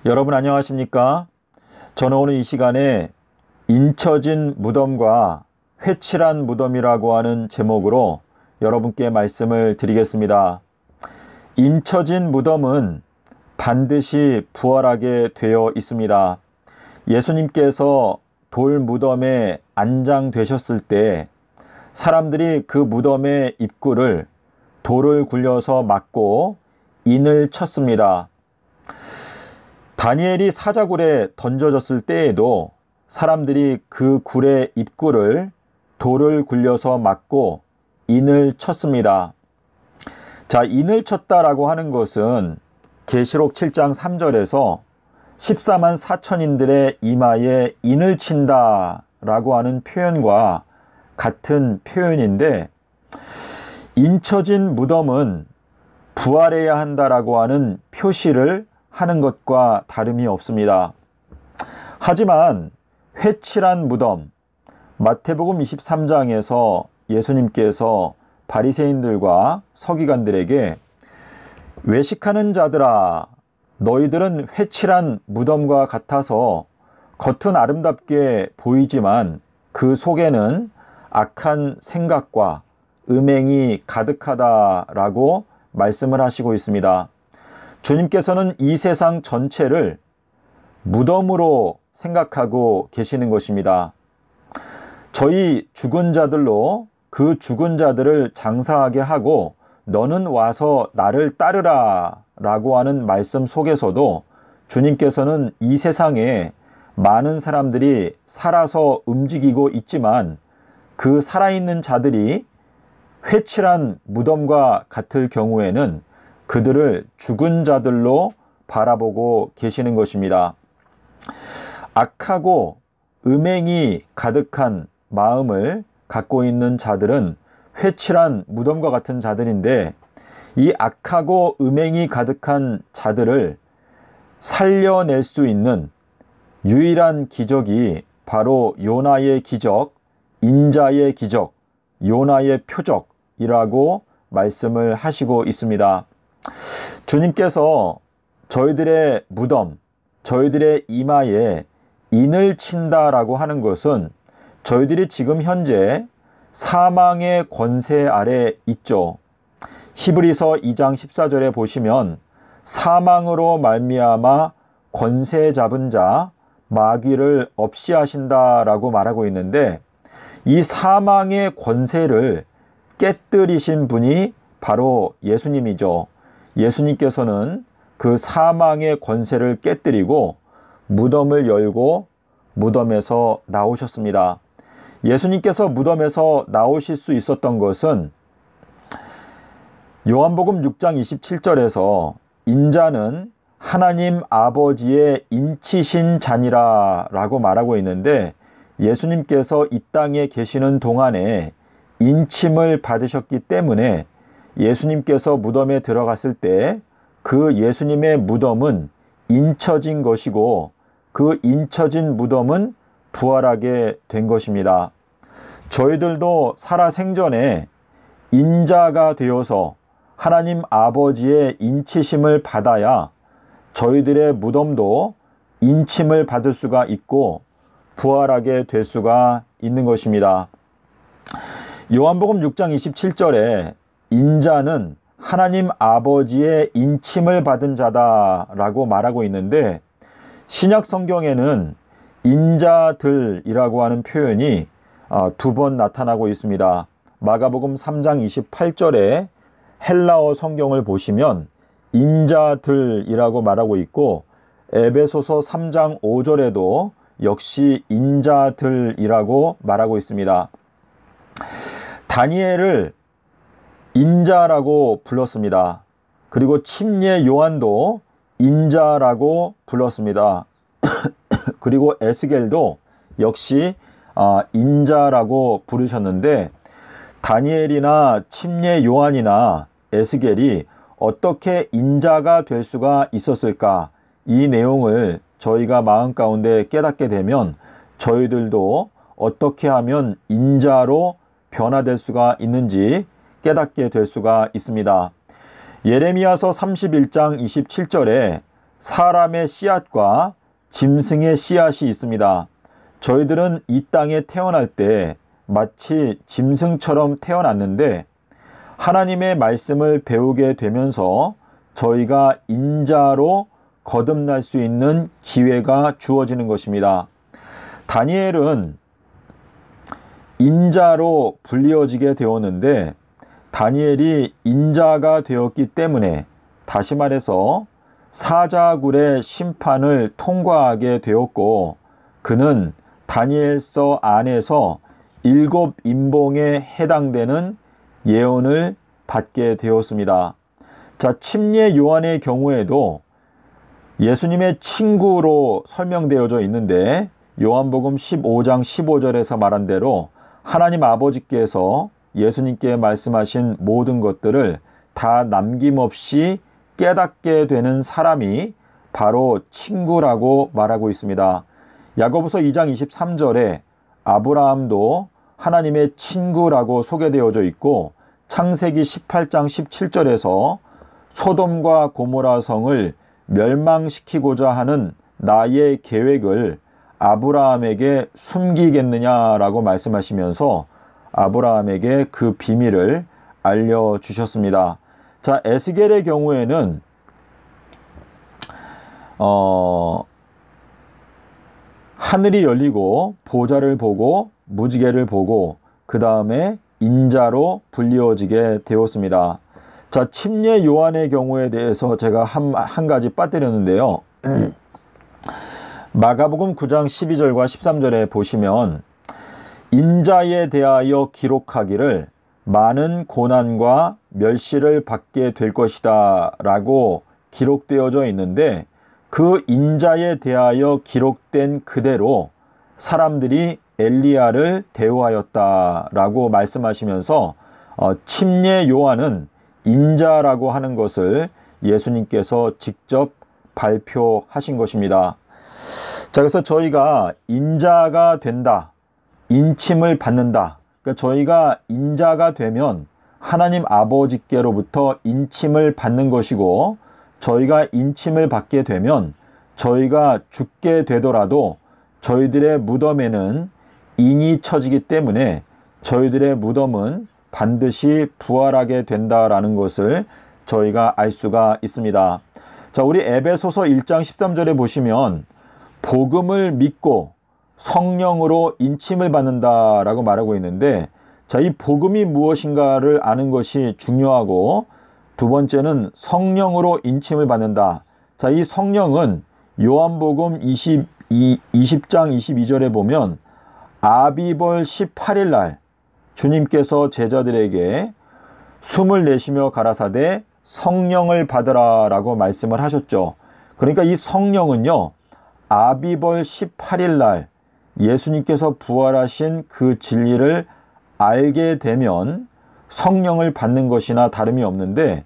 여러분 안녕하십니까? 저는 오늘 이 시간에 인처진 무덤과 회칠한 무덤이라고 하는 제목으로 여러분께 말씀을 드리겠습니다. 인처진 무덤은 반드시 부활하게 되어 있습니다. 예수님께서 돌 무덤에 안장되셨을 때 사람들이 그 무덤의 입구를 돌을 굴려서 막고 인을 쳤습니다. 다니엘이 사자굴에 던져졌을 때에도 사람들이 그 굴의 입구를 돌을 굴려서 막고 인을 쳤습니다. 자, 인을 쳤다라고 하는 것은 계시록 7장 3절에서 14만 4천인들의 이마에 인을 친다라고 하는 표현과 같은 표현인데, 인처진 무덤은 부활해야 한다라고 하는 표시를 하는 것과 다름이 없습니다. 하지만 회칠한 무덤, 마태복음 23장에서 예수님께서 바리새인들과 서기관들에게 외식하는 자들아, 너희들은 회칠한 무덤과 같아서 겉은 아름답게 보이지만 그 속에는 악한 생각과 음행이 가득하다라고 말씀을 하시고 있습니다. 주님께서는 이 세상 전체를 무덤으로 생각하고 계시는 것입니다. 저희 죽은 자들로 그 죽은 자들을 장사하게 하고 너는 와서 나를 따르라 라고 하는 말씀 속에서도 주님께서는 이 세상에 많은 사람들이 살아서 움직이고 있지만 그 살아있는 자들이 회칠한 무덤과 같을 경우에는 그들을 죽은 자들로 바라보고 계시는 것입니다. 악하고 음행이 가득한 마음을 갖고 있는 자들은 회칠한 무덤과 같은 자들인데, 이 악하고 음행이 가득한 자들을 살려낼 수 있는 유일한 기적이 바로 요나의 기적, 인자의 기적, 요나의 표적이라고 말씀을 하시고 있습니다. 주님께서 저희들의 무덤, 저희들의 이마에 인을 친다라고 하는 것은 저희들이 지금 현재 사망의 권세 아래 있죠. 히브리서 2장 14절에 보시면 사망으로 말미암아 권세 잡은 자 마귀를 없이 하신다라고 말하고 있는데, 이 사망의 권세를 깨뜨리신 분이 바로 예수님이죠. 예수님께서는 그 사망의 권세를 깨뜨리고 무덤을 열고 무덤에서 나오셨습니다. 예수님께서 무덤에서 나오실 수 있었던 것은 요한복음 6장 27절에서 인자는 하나님 아버지의 인치신 자니라 라고 말하고 있는데, 예수님께서 이 땅에 계시는 동안에 인침을 받으셨기 때문에 예수님께서 무덤에 들어갔을 때 그 예수님의 무덤은 인쳐진 것이고, 그 인쳐진 무덤은 부활하게 된 것입니다. 저희들도 살아생전에 인자가 되어서 하나님 아버지의 인치심을 받아야 저희들의 무덤도 인침을 받을 수가 있고 부활하게 될 수가 있는 것입니다. 요한복음 6장 27절에 인자는 하나님 아버지의 인침을 받은 자다라고 말하고 있는데, 신약 성경에는 인자들이라고 하는 표현이 두 번 나타나고 있습니다. 마가복음 3장 28절에 헬라어 성경을 보시면 인자들이라고 말하고 있고, 에베소서 3장 5절에도 역시 인자들이라고 말하고 있습니다. 다니엘을 인자라고 불렀습니다. 그리고 침례 요한도 인자라고 불렀습니다. 그리고 에스겔도 역시 인자라고 부르셨는데, 다니엘이나 침례 요한이나 에스겔이 어떻게 인자가 될 수가 있었을까? 이 내용을 저희가 마음 가운데 깨닫게 되면 저희들도 어떻게 하면 인자로 변화될 수가 있는지 깨닫게 될 수가 있습니다. 예레미야서 31장 27절에 사람의 씨앗과 짐승의 씨앗이 있습니다. 저희들은 이 땅에 태어날 때 마치 짐승처럼 태어났는데 하나님의 말씀을 배우게 되면서 저희가 인자로 거듭날 수 있는 기회가 주어지는 것입니다. 다니엘은 인자로 불리어지게 되었는데 다니엘이 인자가 되었기 때문에 다시 말해서 사자굴의 심판을 통과하게 되었고 그는 다니엘서 안에서 7 인봉에 해당되는 예언을 받게 되었습니다. 자, 침례 요한의 경우에도 예수님의 친구로 설명되어져 있는데 요한복음 15장 15절에서 말한 대로 하나님 아버지께서 예수님께 말씀하신 모든 것들을 다 남김없이 깨닫게 되는 사람이 바로 친구라고 말하고 있습니다. 야고보서 2장 23절에 아브라함도 하나님의 친구라고 소개되어져 있고 창세기 18장 17절에서 소돔과 고모라 성을 멸망시키고자 하는 나의 계획을 아브라함에게 숨기겠느냐라고 말씀하시면서 아브라함에게 그 비밀을 알려주셨습니다. 자, 에스겔의 경우에는 하늘이 열리고 보좌를 보고 무지개를 보고 그 다음에 인자로 불리어지게 되었습니다. 자, 침례 요한의 경우에 대해서 제가 한 가지 빠뜨렸는데요. 마가복음 9장 12절과 13절에 보시면 인자에 대하여 기록하기를 많은 고난과 멸시를 받게 될 것이다 라고 기록되어져 있는데 그 인자에 대하여 기록된 그대로 사람들이 엘리야를 대우하였다 라고 말씀하시면서 침례 요한은 인자라고 하는 것을 예수님께서 직접 발표하신 것입니다. 자, 그래서 저희가 인자가 된다, 인침을 받는다. 그러니까 저희가 인자가 되면 하나님 아버지께로부터 인침을 받는 것이고 저희가 인침을 받게 되면 저희가 죽게 되더라도 저희들의 무덤에는 인이 쳐지기 때문에 저희들의 무덤은 반드시 부활하게 된다라는 것을 저희가 알 수가 있습니다. 자, 우리 에베소서 1장 13절에 보시면 복음을 믿고 성령으로 인침을 받는다라고 말하고 있는데 자, 이 복음이 무엇인가를 아는 것이 중요하고 두 번째는 성령으로 인침을 받는다. 자, 이 성령은 요한복음 20장 22절에 보면 아비벌 18일 날 주님께서 제자들에게 숨을 내쉬며 가라사대 성령을 받으라 라고 말씀을 하셨죠. 그러니까 이 성령은요, 아비벌 18일 날 예수님께서 부활하신 그 진리를 알게 되면 성령을 받는 것이나 다름이 없는데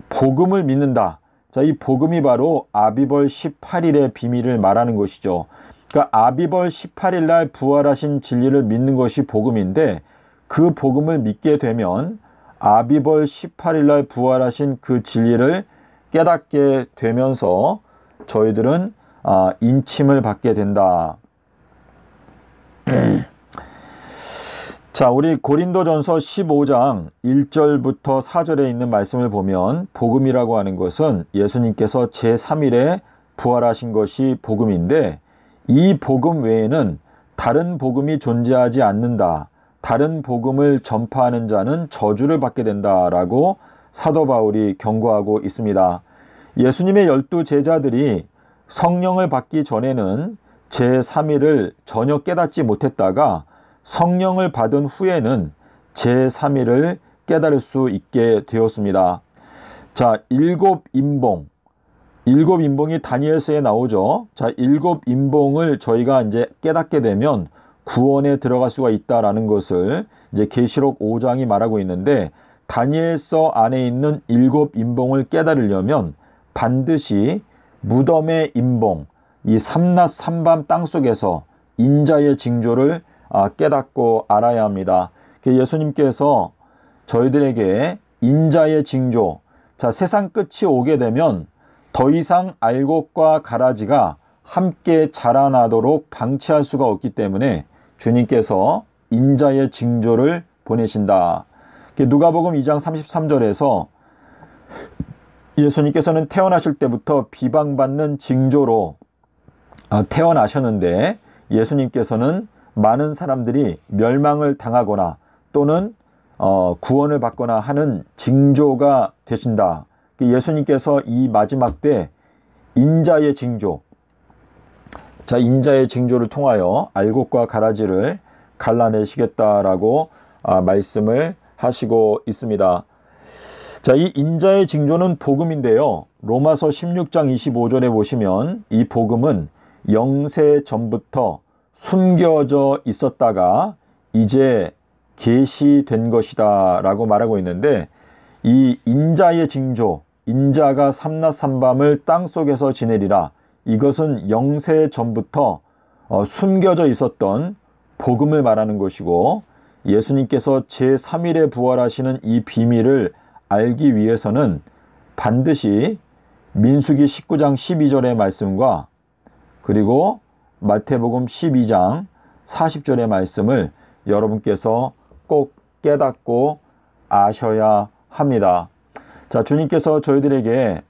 복음을 믿는다. 자, 이 복음이 바로 아비벌 18일의 비밀을 말하는 것이죠. 그러니까 아비벌 18일 날 부활하신 진리를 믿는 것이 복음인데 그 복음을 믿게 되면 아비벌 18일 날 부활하신 그 진리를 깨닫게 되면서 저희들은 인침을 받게 된다. 자, 우리 고린도전서 15장 1절부터 4절에 있는 말씀을 보면 복음이라고 하는 것은 예수님께서 제3일에 부활하신 것이 복음인데 이 복음 외에는 다른 복음이 존재하지 않는다. 다른 복음을 전파하는 자는 저주를 받게 된다라고 사도 바울이 경고하고 있습니다. 예수님의 12 제자들이 성령을 받기 전에는 제3일을 전혀 깨닫지 못했다가 성령을 받은 후에는 제3일을 깨달을 수 있게 되었습니다. 자, 7 인봉. 7 인봉이 다니엘서에 나오죠. 자, 7 인봉을 저희가 이제 깨닫게 되면 구원에 들어갈 수가 있다라는 것을 이제 계시록 5장이 말하고 있는데 다니엘서 안에 있는 7 인봉을 깨달으려면 반드시 무덤의 인봉, 이 삼낮 삼밤 땅속에서 인자의 징조를 깨닫고 알아야 합니다. 예수님께서 저희들에게 인자의 징조, 자, 세상 끝이 오게 되면 더 이상 알곡과 가라지가 함께 자라나도록 방치할 수가 없기 때문에 주님께서 인자의 징조를 보내신다. 누가복음 2장 33절에서 예수님께서는 태어나실 때부터 비방받는 징조로 태어나셨는데, 예수님께서는 많은 사람들이 멸망을 당하거나 또는 구원을 받거나 하는 징조가 되신다. 예수님께서 이 마지막 때 인자의 징조, 인자의 징조를 통하여 알곡과 가라지를 갈라내시겠다라고 말씀을 하시고 있습니다. 이 인자의 징조는 복음인데요. 로마서 16장 25절에 보시면 이 복음은 영세 전부터 숨겨져 있었다가 이제 계시된 것이다 라고 말하고 있는데, 이 인자의 징조, 인자가 삼낮삼밤을 땅속에서 지내리라, 이것은 영세 전부터 숨겨져 있었던 복음을 말하는 것이고, 예수님께서 제3일에 부활하시는 이 비밀을 알기 위해서는 반드시 민수기 19장 12절의 말씀과 그리고 마태복음 12장 40절의 말씀을 여러분께서 꼭 깨닫고 아셔야 합니다. 주님께서 저희들에게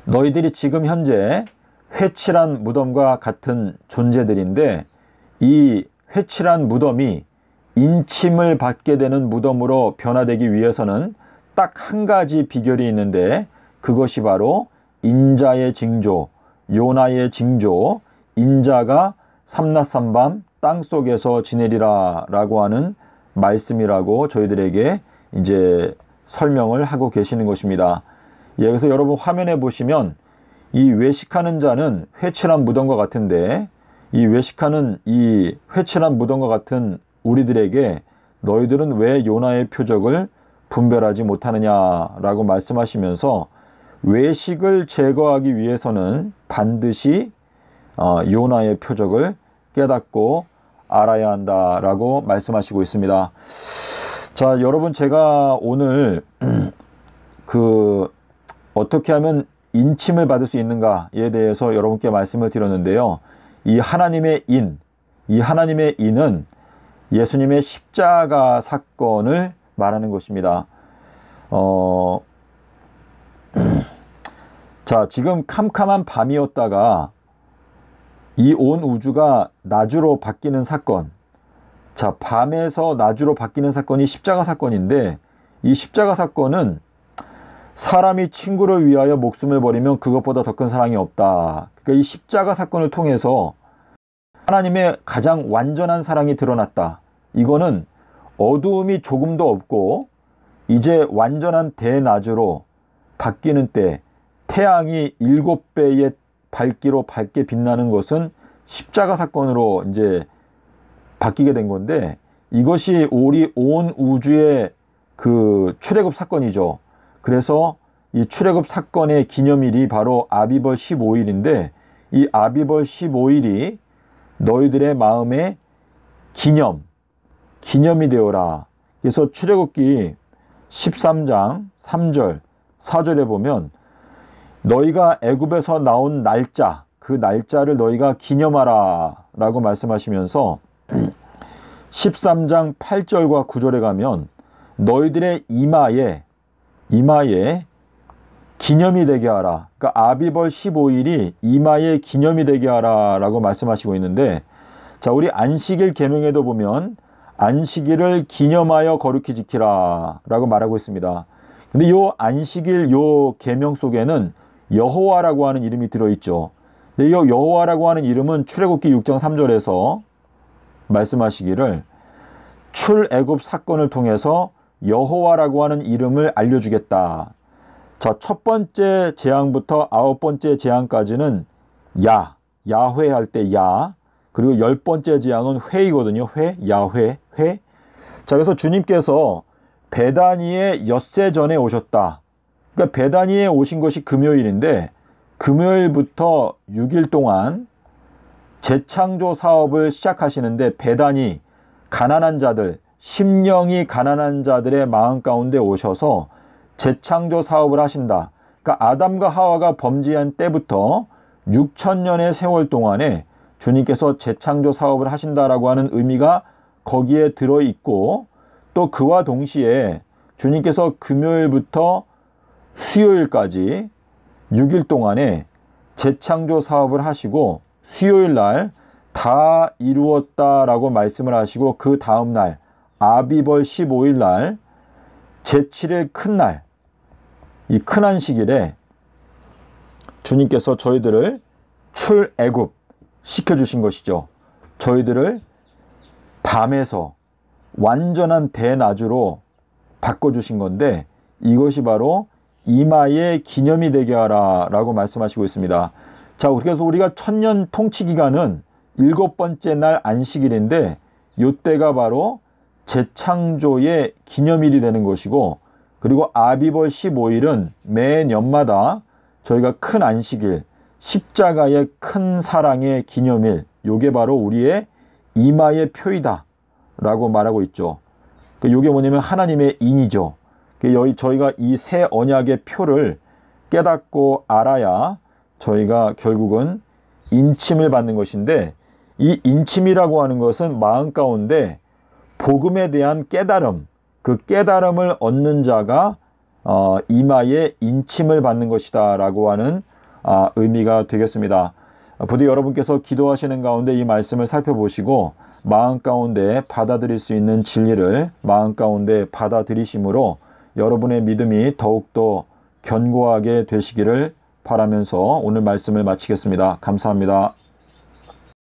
너희들이 지금 현재 회칠한 무덤과 같은 존재들인데, 이 회칠한 무덤이 인침을 받게 되는 무덤으로 변화되기 위해서는 딱 한 가지 비결이 있는데, 그것이 바로 인자의 징조, 요나의 징조, 인자가 삼낮삼밤 땅속에서 지내리라 라고 하는 말씀이라고 저희들에게 이제 설명을 하고 계시는 것입니다. 그래서 여러분 화면에 보시면 이 외식하는 자는 회칠한 무덤과 같은데, 이 외식하는 이 회칠한 무덤과 같은 우리들에게 너희들은 왜 요나의 표적을 분별하지 못하느냐라고 말씀하시면서, 외식을 제거하기 위해서는 반드시 요나의 표적을 깨닫고 알아야 한다라고 말씀하시고 있습니다. 여러분, 제가 오늘 어떻게 하면 인침을 받을 수 있는가에 대해서 여러분께 말씀을 드렸는데요. 이 하나님의 인은 예수님의 십자가 사건을 말하는 것입니다. 지금 캄캄한 밤이었다가 이 온 우주가 낮으로 바뀌는 사건, 밤에서 낮으로 바뀌는 사건이 십자가 사건인데, 이 십자가 사건은 사람이 친구를 위하여 목숨을 버리면 그것보다 더 큰 사랑이 없다. 그러니까 이 십자가 사건을 통해서 하나님의 가장 완전한 사랑이 드러났다. 이거는 어두움이 조금도 없고 이제 완전한 대낮으로 바뀌는 때 태양이 7배의 밝기로 밝게 빛나는 것은 십자가 사건으로 이제 바뀌게 된 건데, 이것이 우리 온 우주의 출애굽 사건이죠. 그래서 이 출애굽 사건의 기념일이 바로 아비벌 15일인데, 이 아비벌 15일이 너희들의 마음에 기념이 되어라. 그래서 출애굽기 13장 3절 4절에 보면 너희가 애굽에서 나온 날짜, 그 날짜를 너희가 기념하라 라고 말씀하시면서 13장 8절과 9절에 가면 너희들의 이마에 기념이 되게 하라. 그러니까 아비벌 15일이 이마에 기념이 되게 하라 라고 말씀하시고 있는데, 우리 안식일 계명에도 보면 안식일을 기념하여 거룩히 지키라 라고 말하고 있습니다. 근데 요 안식일 요 계명 속에는 여호와라고 하는 이름이 들어있죠. 근데 이 여호와라고 하는 이름은 출애굽기 6장 3절에서 말씀하시기를 출애굽 사건을 통해서 여호와라고 하는 이름을 알려주겠다. 첫 번째 재앙부터 9번째 재앙까지는 야훼 할 때 그리고 10번째 재앙은 회이거든요. 야훼. 그래서 주님께서 베다니에 엿새 전에 오셨다. 그러니까 베다니에 오신 것이 금요일인데, 금요일부터 6일 동안 재창조 사업을 시작하시는데, 베다니, 가난한 자들, 심령이 가난한 자들의 마음 가운데 오셔서 재창조 사업을 하신다. 그러니까 아담과 하와가 범죄한 때부터 6천년의 세월 동안에 주님께서 재창조 사업을 하신다라고 하는 의미가 거기에 들어있고, 또 그와 동시에 주님께서 금요일부터 수요일까지 6일 동안에 재창조 사업을 하시고 수요일 날 다 이루었다라고 말씀을 하시고, 그 다음 날 아비벌 15일 날 제7일 큰 날, 이 큰 안식일에 주님께서 저희들을 출애굽 시켜주신 것이죠. 저희들을 밤에서 완전한 대낮으로 바꿔주신 건데, 이것이 바로 이마의 기념이 되게 하라 라고 말씀하시고 있습니다. 자, 그래서 우리가 천년 통치 기간은 7번째 날 안식일인데, 이때가 바로 재창조의 기념일이 되는 것이고, 그리고 아비벌 15일은 매년마다 저희가 큰 안식일, 십자가의 큰 사랑의 기념일, 요게 바로 우리의 이마의 표이다 라고 말하고 있죠. 요게 뭐냐면 하나님의 인이죠. 저희가 이 새 언약의 표를 깨닫고 알아야 저희가 결국은 인침을 받는 것인데, 이 인침이라고 하는 것은 마음 가운데 복음에 대한 깨달음, 그 깨달음을 얻는 자가 이마에 인침을 받는 것이다 라고 하는 의미가 되겠습니다. 부디 여러분께서 기도하시는 가운데 이 말씀을 살펴보시고 마음 가운데 받아들일 수 있는 진리를 마음 가운데 받아들이심으로 여러분의 믿음이 더욱더 견고하게 되시기를 바라면서 오늘 말씀을 마치겠습니다. 감사합니다.